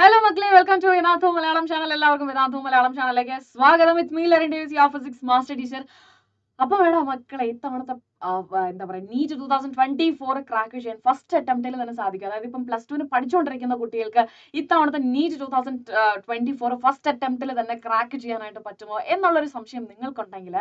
Hello, Makle. Welcome to Vedanthu Malayalam channel. എല്ലാവർക്കും Vedanthu Malayalam channel സ്വാഗതം. It's me, Larin Davis, your physics master teacher. അപ്പോൾ വേണം മക്കളെ ഇത്തവണത്തെ എന്താ പറയുക നീറ്റ് 2024 ക്രാക്ക് ചെയ്യാൻ ഫസ്റ്റ് അറ്റംപ്റ്റിൽ തന്നെ സാധിക്കും. അതായത് ഇപ്പം +2 പഠിച്ചുകൊണ്ടിരിക്കുന്ന കുട്ടികൾക്ക് ഇത്തവണത്തെ നീറ്റ് 2024 ഫസ്റ്റ് അറ്റംപ്റ്റിൽ തന്നെ ക്രാക്ക് ചെയ്യാനായിട്ട് പറ്റുമോ എന്നുള്ളൊരു സംശയം നിങ്ങൾക്കുണ്ടെങ്കിൽ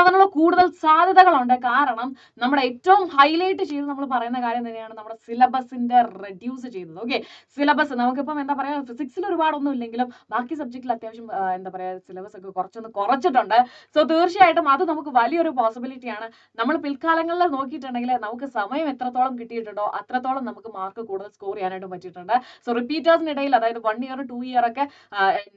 അതിനുള്ള കൂടുതൽ സാധ്യതകളുണ്ട്. കാരണം നമ്മുടെ ഏറ്റവും ഹൈലൈറ്റ് ചെയ്ത് നമ്മൾ പറയുന്ന കാര്യം തന്നെയാണ് നമ്മുടെ സിലബസിന്റെ റെഡ്യൂസ് ചെയ്തത്. ഓക്കെ, സിലബസ് നമുക്കിപ്പം എന്താ പറയുക, ഫിസിക്സിൽ ഒരുപാടൊന്നും ഇല്ലെങ്കിലും ബാക്കി സബ്ജക്റ്റിൽ അത്യാവശ്യം എന്താ പറയുക സിലബസ് ഒക്കെ കുറച്ചിട്ടുണ്ട്. സോ തീർച്ചയായിട്ടും അത് നമുക്ക് വലിയൊരു പോസിബിലിറ്റിയാണ്. നമ്മൾ പിൽക്കാലങ്ങളിൽ നോക്കിയിട്ടുണ്ടെങ്കിൽ നമുക്ക് സമയം എത്രത്തോളം കിട്ടിയിട്ടുണ്ടോ അത്രത്തോളം നമുക്ക് മാർക്ക് കൂടുതൽ സ്കോർ ചെയ്യാനായിട്ട് പറ്റിയിട്ടുണ്ട്. സോ റിപ്പീറ്റേഴ്സിനിടയിൽ അതായത് 1 ഇയർ 2 ഇയർ ഒക്കെ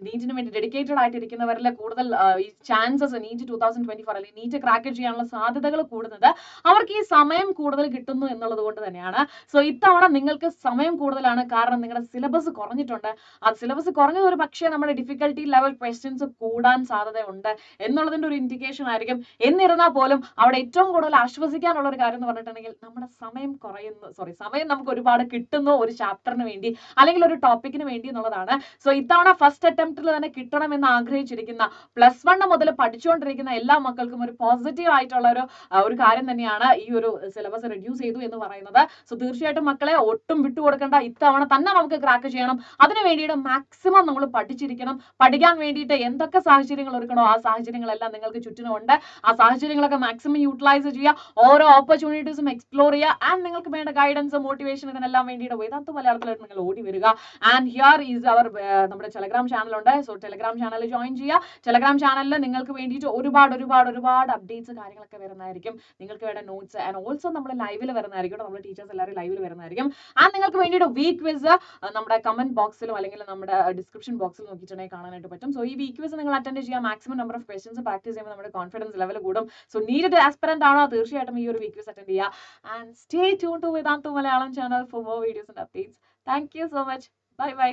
നീറ്റിന് വേണ്ടി ഡെഡിക്കേറ്റഡ് ആയിട്ടിരിക്കുന്നവരിൽ കൂടുതൽ ഈ ചാൻസസ് നീറ്റ് 2024 അല്ലെങ്കിൽ നീറ്റ് ക്രാക്ക് ചെയ്യാനുള്ള സാധ്യതകൾ കൂടുന്നത് അവർക്ക് ഈ സമയം കൂടുതൽ കിട്ടുന്നു എന്നുള്ളത് കൊണ്ട് തന്നെയാണ്. സോ ഇത്തവണ നിങ്ങൾക്ക് സമയം കൂടുതലാണ്, കാരണം നിങ്ങളുടെ സിലബസ് കുറഞ്ഞിട്ടുണ്ട്. ആ സിലബസ് കുറഞ്ഞത് ഒരു പക്ഷേ നമ്മുടെ ഡിഫിക്കൽട്ടി ലെവൽ ക്വസ്റ്റ്യൻസ് കൂടാൻ സാധ്യതയുണ്ട് എന്നുള്ളതിന്റെ ഒരു ഇൻഡിക്കേഷൻ ആയിരിക്കും. എന്നിരുന്നാൽ പോലും അവിടെ ഏറ്റവും കൂടുതൽ ആശ്വസിക്കാനുള്ള ഒരു കാര്യം എന്ന് പറഞ്ഞിട്ടുണ്ടെങ്കിൽ നമ്മുടെ സമയം സമയം നമുക്ക് ഒരുപാട് കിട്ടുന്നു ഒരു ചാപ്റ്ററിന് വേണ്ടി അല്ലെങ്കിൽ ഒരു ടോപ്പിക്കിന് വേണ്ടി എന്നുള്ളതാണ്. സോ ഇത്തവണ ഫസ്റ്റ് അറ്റംപ്റ്റിൽ തന്നെ കിട്ടണമെന്ന് ആഗ്രഹിച്ചിരിക്കുന്ന +1 മുതൽ പഠിച്ചുകൊണ്ടിരിക്കുന്ന എല്ലാ മക്കൾക്കും ഒരു പോസിറ്റീവ് ആയിട്ടുള്ള ഒരു കാര്യം തന്നെയാണ് ഈ ഒരു സിലബസ് റെഡ്യൂസ് ചെയ്തു എന്ന് പറയുന്നത്. സോ തീർച്ചയായിട്ടും മക്കളെ ഒട്ടും വിട്ടുകൊടുക്കേണ്ട, ഇത്തവണ തന്നെ നമുക്ക് ക്രാക്ക് ചെയ്യണം. അതിന് വേണ്ടിയിട്ട് മാക്സിമം നമ്മൾ പഠിച്ചിരിക്കണം. പഠിക്കാൻ വേണ്ടിയിട്ട് എന്തൊക്കെ സാഹചര്യങ്ങൾ ഒരുക്കണോ ആ സാഹചര്യങ്ങളെല്ലാം നിങ്ങൾക്ക് ചുറ്റിനുമുണ്ട്. ആ സാഹചര്യങ്ങളൊക്കെ മാക്സിമം യൂട്ടിലൈസ് ചെയ്യുക, ഓരോ ഓപ്പർച്യൂണിറ്റീസും എക്സ്പ്ലോർ ചെയ്യുക. ആൻഡ് നിങ്ങൾക്ക് വേണ്ട ഗൈഡൻസ് മോട്ടിവേഷൻ ഇതിനെല്ലാം വേണ്ടിയിട്ട് വേദാന്ത മലയാളത്തിലായിട്ട് നിങ്ങൾ ഓടി വരിക. ആൻഡ് ഹിയർ ഈസ് അവർ നമ്മുടെ ടെലഗ്രാം ചാനലുണ്ട്. സോ ടെലഗ്രാം ചാനൽ ജോയിൻ ചെയ്യുക. ടെലഗ്രാം ചാനലിൽ നിങ്ങൾക്ക് വേണ്ടിയിട്ട് ഒരുപാട് അപ്ഡേറ്റ്സ് കാര്യങ്ങളൊക്കെ വരുന്നതായിരിക്കും. നിങ്ങൾക്ക് വേണ്ട നോട്ട്സ് ആൻഡ് ഓൾസോ നമ്മൾ ലൈവിൽ വരുന്നതായിരിക്കും. നമ്മുടെ ടീച്ചേഴ്സ് എല്ലാവരും ലൈവിൽ വരുന്നതായിരിക്കും. ആൻഡ് നിങ്ങൾക്ക് വേണ്ടിയിട്ട് വീക്ക് ക്വിസ് നമ്മുടെ കമന്റ് ബോക്സിലും അല്ലെങ്കിൽ നമ്മുടെ ഡിസ്ക്രിപ്ഷൻ ബോക്സിൽ നോക്കിയിട്ടുണ്ടെങ്കിൽ കാണാനായിട്ട് പറ്റും. സോ ഈ വീക്ക് ക്വിസ് നിങ്ങൾ അറ്റൻഡ് ചെയ്യുക. Maximum number of questions practice ചെയ്യുമ്പോൾ നമ്മുടെ കോൺഫിഡൻസ് ലെവൽ കൂടും. സോ നീറ്റ് ആസ്പിറന്റ് ആണോ തീർച്ചയായിട്ടും ഈ ഒരു വീക്ക് ക്വിസ് അറ്റൻഡ് ചെയ്യുക. And stay tune to Vedantu Malayalam channel for more videos and updates. Thank you so much. Bye by.